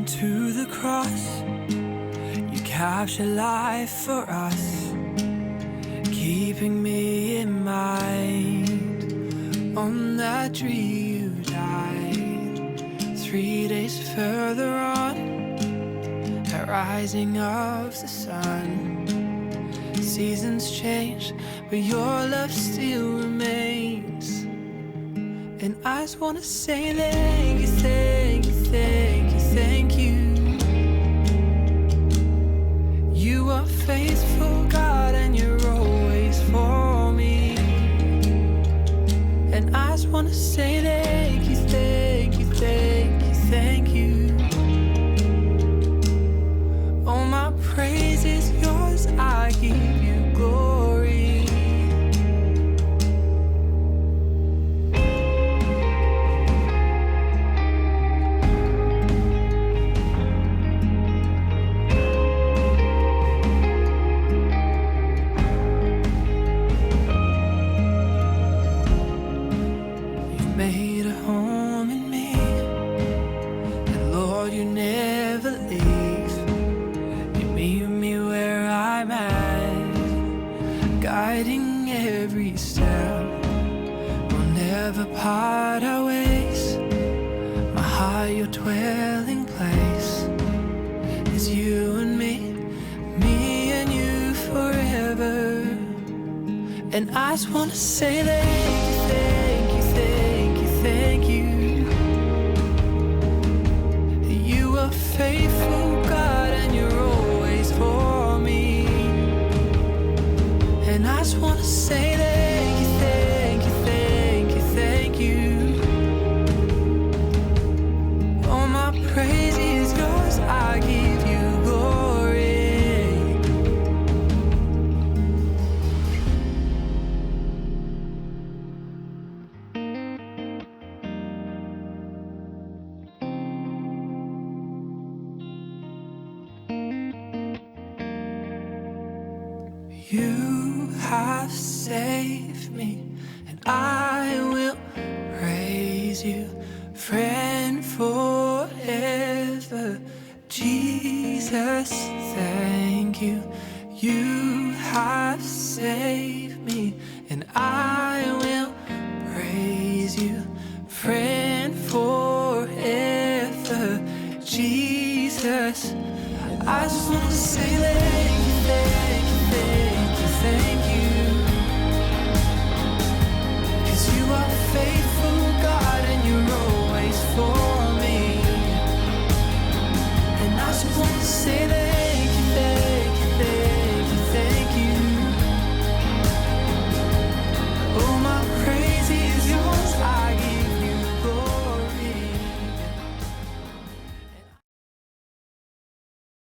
to the cross, you capture life for us, keeping me in mind. On that tree you died. 3 days further on, the rising of the sun. Seasons change, but your love still remains. And I just wanna say thank you, thank you, thank you, thank you. You are faithful, God, and you're always for me. And I just wanna say thank you, thank you, thank you, thank you. All my praise is yours, I give you glory. You've made a home in me, and Lord, you never leave. You meet me where I'm at, guiding every step. We'll never part our ways. My heart, your dwelling place is you and me and you forever. And I just wanna say thank you, thank you, thank you, thank you. You are faithful, God, and you're always for me. And I just wanna say thank you, thank you, thank you, thank you. All my praise is yours, I give you glory. You have saved me, and I will praise you, friend, forever. Jesus, thank you. You have saved me, and I will praise you, friend, forever. Jesus, I just wanna say that